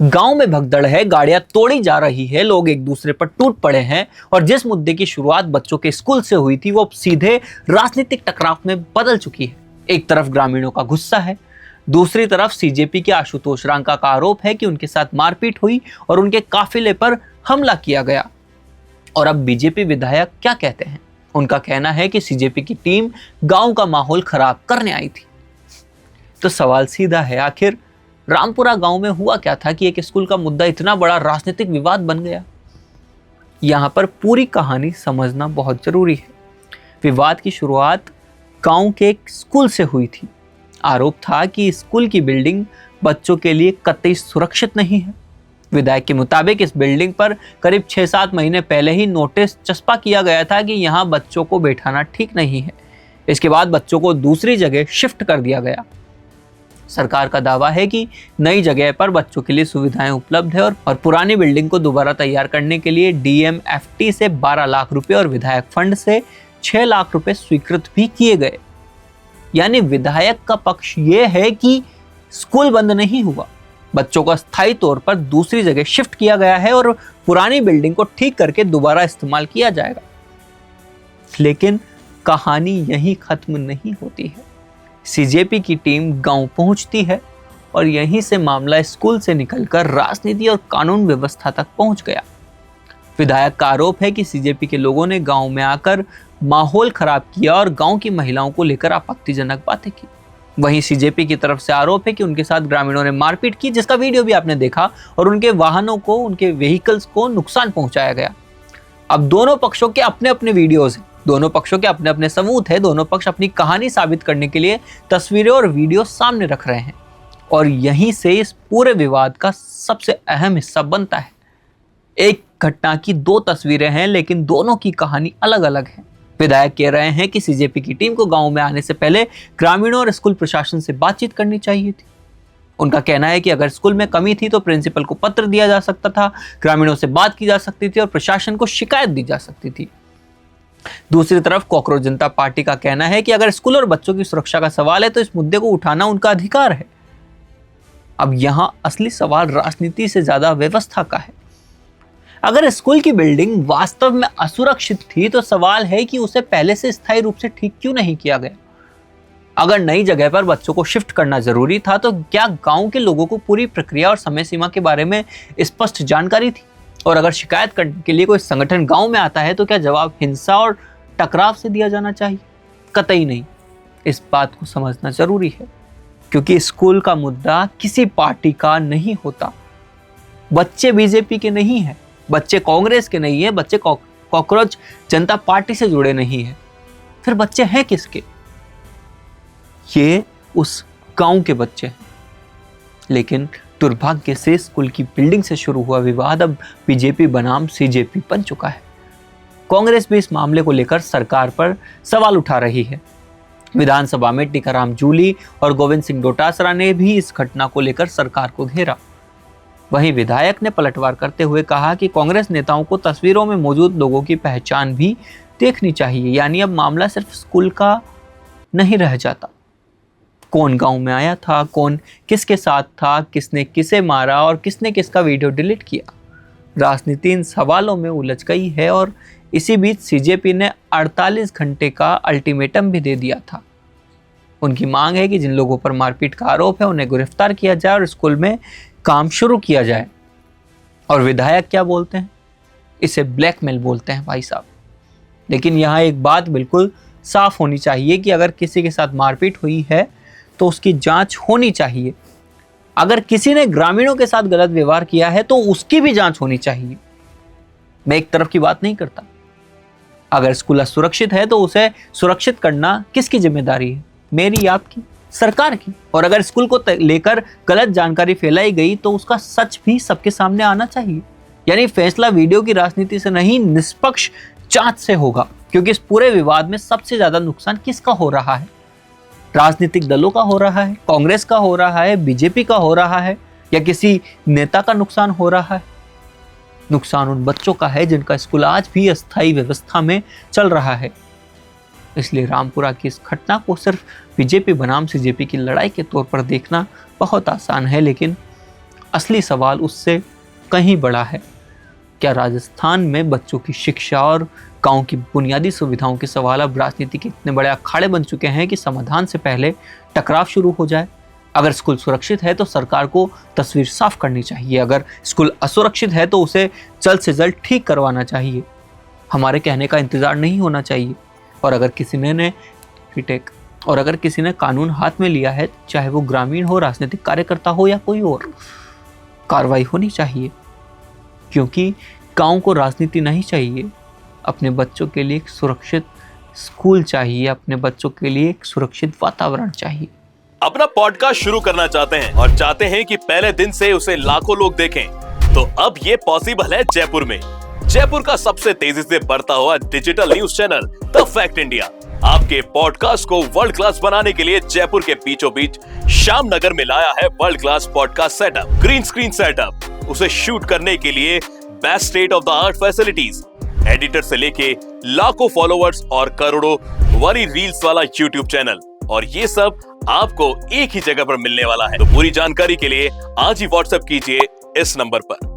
गांव में भगदड़ है, गाड़ियां तोड़ी जा रही है, लोग एक दूसरे पर टूट पड़े हैं और जिस मुद्दे की शुरुआत बच्चों के स्कूल से हुई थी वो अब सीधे राजनीतिक टकराव में बदल चुकी है। एक तरफ ग्रामीणों का गुस्सा है, दूसरी तरफ सीजेपी के आशुतोष रांका का आरोप है कि उनके साथ मारपीट हुई और उनके काफिले पर हमला किया गया। और अब बीजेपी विधायक क्या कहते हैं? उनका कहना है कि सीजेपी की टीम गांव का माहौल खराब करने आई थी। तो सवाल सीधा है, आखिर रामपुरा गांव में हुआ क्या था कि एक स्कूल का मुद्दा इतना बड़ा राजनीतिक विवाद बन गया? यहां पर पूरी कहानी समझना बहुत जरूरी है। विवाद की शुरुआत गांव के एक स्कूल से हुई थी। आरोप था कि स्कूल की बिल्डिंग बच्चों के लिए कतई सुरक्षित नहीं है। विधायक के मुताबिक इस बिल्डिंग पर करीब 6-7 महीने पहले ही नोटिस चस्पा किया गया था कि यहां बच्चों को बैठाना ठीक नहीं है। इसके बाद बच्चों को दूसरी जगह शिफ्ट कर दिया गया। सरकार का दावा है कि नई जगह पर बच्चों के लिए सुविधाएं उपलब्ध है और पुरानी बिल्डिंग को दोबारा तैयार करने के लिए डीएमएफटी से 12 लाख रुपए और विधायक फंड से 6 लाख रुपए स्वीकृत भी किए गए। यानी विधायक का पक्ष यह है कि स्कूल बंद नहीं हुआ, बच्चों को अस्थायी तौर पर दूसरी जगह शिफ्ट किया गया है और पुरानी बिल्डिंग को ठीक करके दोबारा इस्तेमाल किया जाएगा। लेकिन कहानी यहीं खत्म नहीं होती है। सीजेपी की टीम गांव पहुंचती है और यहीं से मामला स्कूल से निकलकर राजनीति और कानून व्यवस्था तक पहुंच गया। विधायक का आरोप है कि सीजेपी के लोगों ने गांव में आकर माहौल खराब किया और गांव की महिलाओं को लेकर आपत्तिजनक बातें की। वहीं सीजेपी की तरफ से आरोप है कि उनके साथ ग्रामीणों ने मारपीट की, जिसका वीडियो भी आपने देखा, और उनके वाहनों को, उनके व्हीकल्स को नुकसान पहुंचाया गया। अब दोनों पक्षों के अपने अपने वीडियोज हैं, दोनों पक्षों के अपने अपने सबूत है, दोनों पक्ष अपनी कहानी साबित करने के लिए तस्वीरें और वीडियो सामने रख रहे हैं और यहीं से इस पूरे विवाद का सबसे अहम हिस्सा बनता है। एक घटना की 2 तस्वीरें हैं लेकिन दोनों की कहानी अलग अलग है। विधायक कह रहे हैं कि सीजेपी की टीम को गांव में आने से पहले ग्रामीणों और स्कूल प्रशासन से बातचीत करनी चाहिए थी। उनका कहना है कि अगर स्कूल में कमी थी तो प्रिंसिपल को पत्र दिया जा सकता था, ग्रामीणों से बात की जा सकती थी और प्रशासन को शिकायत दी जा सकती थी। दूसरी तरफ कॉकरोच जनता पार्टी का कहना है कि अगर स्कूल और बच्चों की सुरक्षा का सवाल है तो इस मुद्दे को उठाना उनका अधिकार है। अब यहां असली सवाल राजनीति से ज्यादा व्यवस्था का है। अगर स्कूल की बिल्डिंग वास्तव में असुरक्षित थी तो सवाल है कि उसे पहले से स्थायी रूप से ठीक क्यों नहीं किया गया? अगर नई जगह पर बच्चों को शिफ्ट करना जरूरी था तो क्या गांव के लोगों को पूरी प्रक्रिया और समय सीमा के बारे में स्पष्ट जानकारी थी? और अगर शिकायत करने के लिए कोई संगठन गांव में आता है तो क्या जवाब हिंसा और टकराव से दिया जाना चाहिए? कतई नहीं। इस बात को समझना जरूरी है क्योंकि स्कूल का मुद्दा किसी पार्टी का नहीं होता। बच्चे बीजेपी के नहीं है, बच्चे कांग्रेस के नहीं है, बच्चे कॉकरोच जनता पार्टी से जुड़े नहीं है। फिर बच्चे हैं किसके? ये उस गांव के बच्चे हैं। लेकिन दुर्भाग्य से स्कूल की बिल्डिंग से शुरू हुआ विवाद अब बीजेपी बनाम सीजेपी बन चुका है। कांग्रेस भी इस मामले को लेकर सरकार पर सवाल उठा रही है। विधानसभा में टीकाराम जूली और गोविंद सिंह डोटासरा ने भी इस घटना को लेकर सरकार को घेरा। वहीं विधायक ने पलटवार करते हुए कहा कि कांग्रेस नेताओं को तस्वीरों में मौजूद लोगों की पहचान भी देखनी चाहिए। यानी अब मामला सिर्फ स्कूल का नहीं रह जाता। कौन गांव में आया था, कौन किसके साथ था, किसने किसे मारा और किसने किसका वीडियो डिलीट किया, राजनीति इन सवालों में उलझ गई है। और इसी बीच सीजेपी ने 48 घंटे का अल्टीमेटम भी दे दिया था। उनकी मांग है कि जिन लोगों पर मारपीट का आरोप है उन्हें गिरफ्तार किया जाए और स्कूल में काम शुरू किया जाए। और विधायक क्या बोलते हैं? इसे ब्लैकमेल बोलते हैं भाई साहब। लेकिन यहाँ एक बात बिल्कुल साफ होनी चाहिए कि अगर किसी के साथ मारपीट हुई है तो उसकी जांच होनी चाहिए। अगर किसी ने ग्रामीणों के साथ गलत व्यवहार किया है तो उसकी भी जांच होनी चाहिए। मैं एक तरफ की बात नहीं करता। अगर स्कूल असुरक्षित है तो उसे सुरक्षित करना किसकी जिम्मेदारी है? मेरी, आपकी, सरकार की। और अगर स्कूल को लेकर गलत जानकारी फैलाई गई तो उसका सच भी सबके सामने आना चाहिए। यानी फैसला वीडियो की राजनीति से नहीं, निष्पक्ष जांच से होगा। क्योंकि इस पूरे विवाद में सबसे ज्यादा नुकसान किसका हो रहा है? राजनीतिक दलों का हो रहा है, कांग्रेस का हो रहा है, बीजेपी का हो रहा है, या किसी नेता का नुकसान हो रहा है? नुकसान उन बच्चों का है जिनका स्कूल आज भी अस्थायी व्यवस्था में चल रहा है। इसलिए रामपुरा की इस घटना को सिर्फ बीजेपी बनाम सीजेपी की लड़ाई के तौर पर देखना बहुत आसान है, लेकिन असली सवाल उससे कहीं बड़ा है। क्या राजस्थान में बच्चों की शिक्षा और गांव की बुनियादी सुविधाओं के सवाल अब राजनीति के इतने बड़े अखाड़े बन चुके हैं कि समाधान से पहले टकराव शुरू हो जाए? अगर स्कूल सुरक्षित है तो सरकार को तस्वीर साफ करनी चाहिए, अगर स्कूल असुरक्षित है तो उसे जल्द से जल्द ठीक करवाना चाहिए। हमारे कहने का इंतजार नहीं होना चाहिए। और अगर किसी ने कानून हाथ में लिया है, चाहे वो ग्रामीण हो, राजनीतिक कार्यकर्ता हो या कोई और, कार्रवाई होनी चाहिए। क्योंकि गांव को राजनीति नहीं चाहिए, अपने बच्चों के लिए एक सुरक्षित स्कूल चाहिए, अपने बच्चों के लिए एक सुरक्षित वातावरण चाहिए। अपना पॉडकास्ट शुरू करना चाहते हैं और चाहते हैं कि पहले दिन से उसे लाखों लोग देखें, तो अब ये पॉसिबल है जयपुर में। जयपुर का सबसे तेजी से बढ़ता हुआ digital news channel the fact India आपके पॉडकास्ट को वर्ल्ड क्लास बनाने के लिए जयपुर के बीचों बीच श्यामनगर में लाया है world class podcast setup, green screen setup, उसे शूट करने के लिए best state of the art facilities, editor से लेके लाखों फॉलोअर्स और करोड़ों वाली रील्स वाला यूट्यूब चैनल, और ये सब आपको एक ही जगह पर मिलने वाला है। तो पूरी जानकारी के लिए आज ही व्हाट्सएप कीजिए इस नंबर पर।